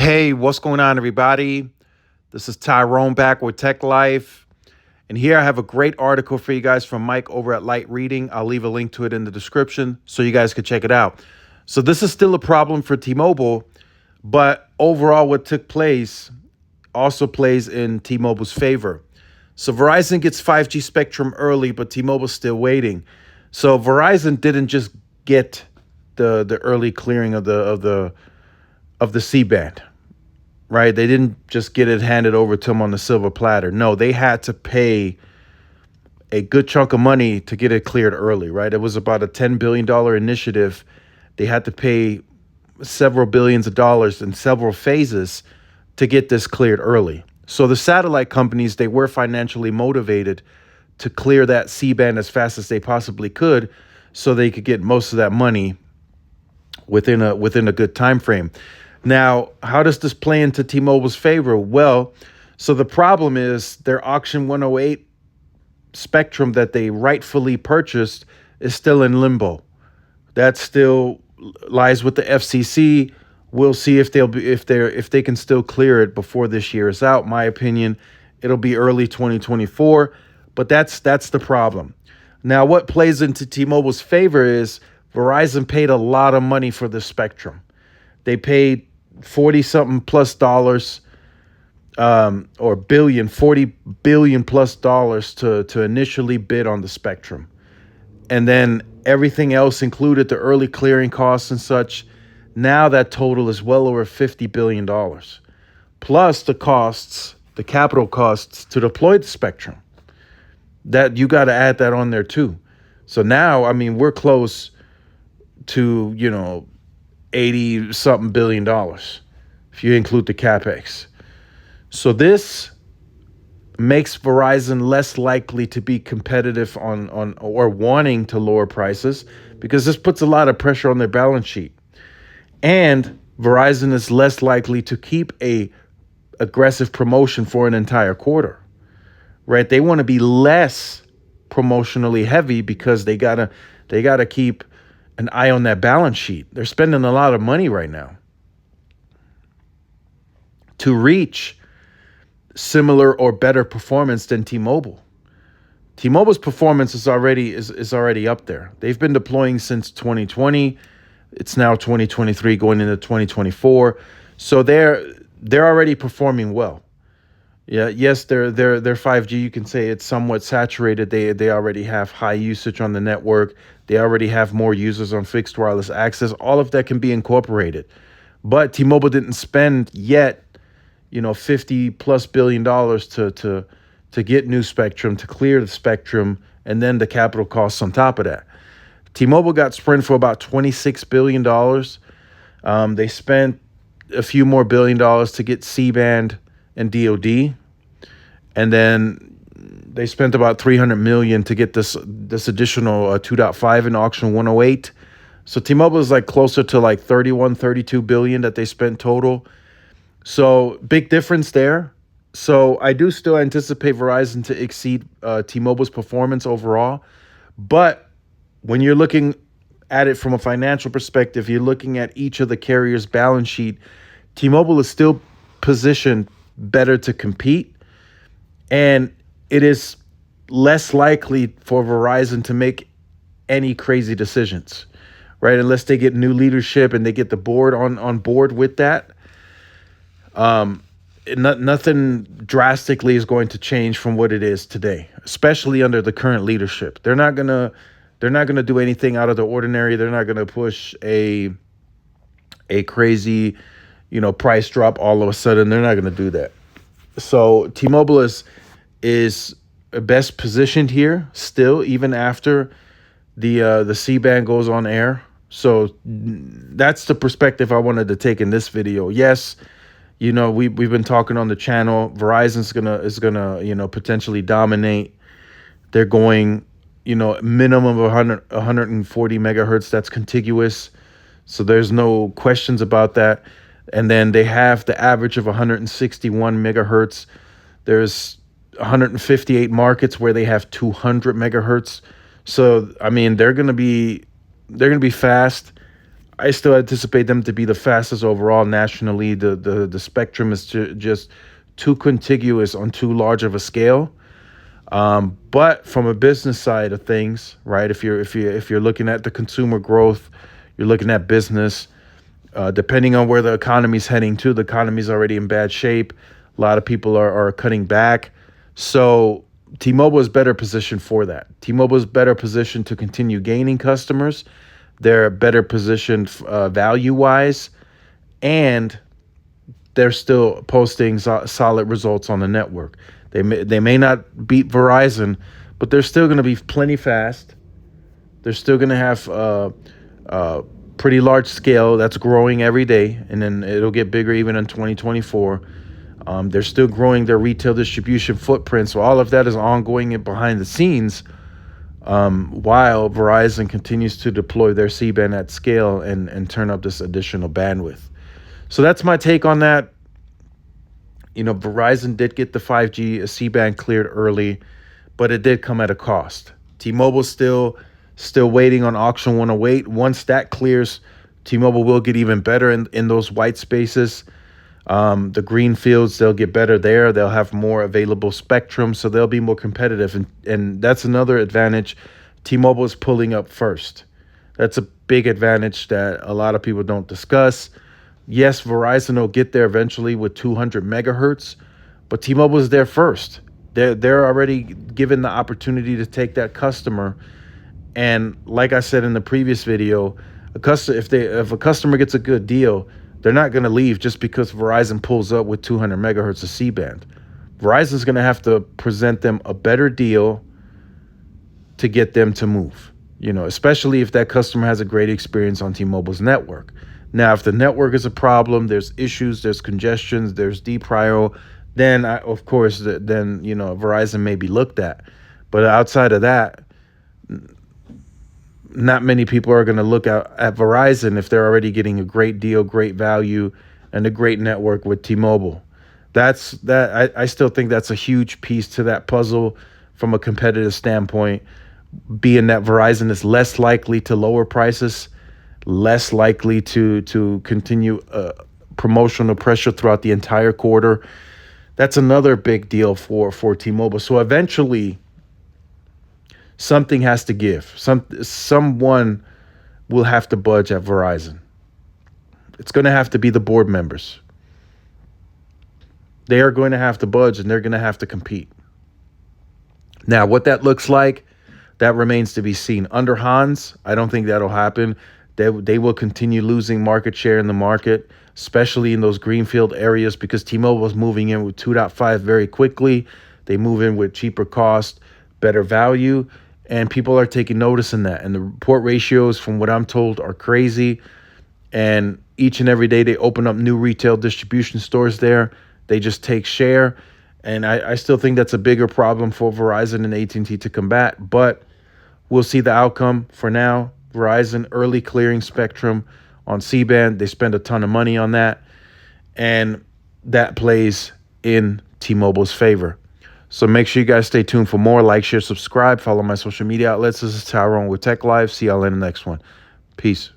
Hey, what's going on, everybody? This is Tyrone back with Tech Life. And here I have a great article for you guys from Mike over at Light Reading. I'll leave a link to it in the description so you guys can check it out. So, this is still a problem for T Mobile, but overall, what took place also plays in T Mobile's favor. So, Verizon gets 5G spectrum early, but T Mobile's still waiting. So, Verizon didn't just get the early clearing of the C-band, right? They didn't just get it handed over to them on the silver platter. No, they had to pay a good chunk of money to get it cleared early, right? It was about a $10 billion initiative. They had to pay several billions of dollars in several phases to get this cleared early. So the satellite companies, they were financially motivated to clear that C-band as fast as they possibly could so they could get most of that money within a good time frame. Now, how does this play into T-Mobile's favor? Well, so the problem is their Auction 108 spectrum that they rightfully purchased is still in limbo. That still lies with the FCC. We'll see if they can still clear it before this year is out. My opinion, it'll be early 2024, but that's the problem. Now, what plays into T-Mobile's favor is Verizon paid a lot of money for the spectrum. They paid 40 something plus dollars, or billion, 40 billion plus dollars to initially bid on the spectrum. And then everything else included the early clearing costs and such. Now that total is well over $50 billion, plus the costs, the capital costs to deploy the spectrum. That you got to add that on there too. So now, I mean, we're close to, 80 something billion dollars if you include the capex. So this makes Verizon less likely to be competitive on or wanting to lower prices, because this puts a lot of pressure on their balance sheet. And Verizon is less likely to keep a aggressive promotion for an entire quarter. Right? They want to be less promotionally heavy because they gotta keep an eye on that balance sheet. They're spending a lot of money right now to reach similar or better performance than T-Mobile. T-Mobile's performance is already up there. They've been deploying since 2020. It's now 2023 going into 2024. So they're already performing well. Yeah, yes, their 5G, you can say it's somewhat saturated. They already have high usage on the network. They already have more users on fixed wireless access. All of that can be incorporated. But T-Mobile didn't spend yet, $50+ billion to get new spectrum, to clear the spectrum, and then the capital costs on top of that. T-Mobile got Sprint for about $26 billion. They spent a few more $1 billion to get C-band and DoD, and then they spent about $300 million to get this additional 2.5 in Auction 108. So T-Mobile is like closer to like 32 billion that they spent total. So big difference there. So I do still anticipate Verizon to exceed T-Mobile's performance overall, but when you're looking at it from a financial perspective, you're looking at each of the carriers' balance sheet. T-Mobile is still positioned better to compete, and it is less likely for Verizon to make any crazy decisions, right? Unless they get new leadership and they get the board on board with that. Nothing drastically is going to change from what it is today, especially under the current leadership. They're not gonna do anything out of the ordinary. They're not gonna push a crazy, price drop all of a sudden. They're not gonna do that. So T-Mobile is best positioned here still, even after the C-band goes on air. So that's the perspective I wanted to take in this video. Yes, we've been talking on the channel. Verizon's is gonna potentially dominate. They're going minimum of 140 megahertz. That's contiguous, so there's no questions about that. And then they have the average of 161 megahertz. There's 158 markets where they have 200 megahertz. So I mean, they're gonna be fast. I still anticipate them to be the fastest overall nationally. The spectrum is just too contiguous on too large of a scale. But from a business side of things, right? If you're looking at the consumer growth, you're looking at business. Depending on where the economy's heading to, the economy's already in bad shape. A lot of people are cutting back. So T-Mobile is better positioned for that. T-Mobile is better positioned to continue gaining customers. They're better positioned value-wise, and they're still posting solid results on the network. They may not beat Verizon, but they're still going to be plenty fast. They're still going to have pretty large scale that's growing every day, and then it'll get bigger even in 2024. They're still growing their retail distribution footprint, so all of that is ongoing and behind the scenes, while Verizon continues to deploy their C-band at scale and turn up this additional bandwidth. So that's my take on that. Verizon did get the 5G C-band cleared early, but it did come at a cost. T-Mobile's still waiting on auction 108. Once that clears, T-Mobile will get even better in those white spaces. The green fields, they'll get better there. They'll have more available spectrum, so they'll be more competitive. And that's another advantage. T-Mobile is pulling up first. That's a big advantage that a lot of people don't discuss. Yes, Verizon will get there eventually with 200 megahertz, but T-Mobile is there first. They're already given the opportunity to take that customer. And like I said in the previous video, if a customer gets a good deal, they're not going to leave just because Verizon pulls up with 200 megahertz of C-band. Verizon's going to have to present them a better deal to get them to move, especially if that customer has a great experience on T-Mobile's network. Now, if the network is a problem, there's issues, there's congestions, there's deprio, then Verizon may be looked at. But outside of that, not many people are going to look at Verizon if they're already getting a great deal, great value, and a great network with T-Mobile. I still think that's a huge piece to that puzzle from a competitive standpoint, being that Verizon is less likely to lower prices, less likely to continue promotional pressure throughout the entire quarter. That's another big deal for T-Mobile. So eventually, something has to give. Someone will have to budge at Verizon. It's going to have to be the board members. They are going to have to budge, and they're going to have to compete. Now, what that looks like, that remains to be seen. Under Hans, I don't think that'll happen. They will continue losing market share in the market, especially in those greenfield areas, because T-Mobile is moving in with 2.5 very quickly. They move in with cheaper cost, better value, and people are taking notice in that. And the report ratios, from what I'm told, are crazy. And each and every day they open up new retail distribution stores there. They just take share. And I still think that's a bigger problem for Verizon and AT&T to combat. But we'll see the outcome. For now, Verizon early clearing spectrum on C-band. They spend a ton of money on that. And that plays in T-Mobile's favor. So make sure you guys stay tuned for more. Like, share, subscribe. Follow my social media outlets. This is Tyrone with Tech Live. See y'all in the next one. Peace.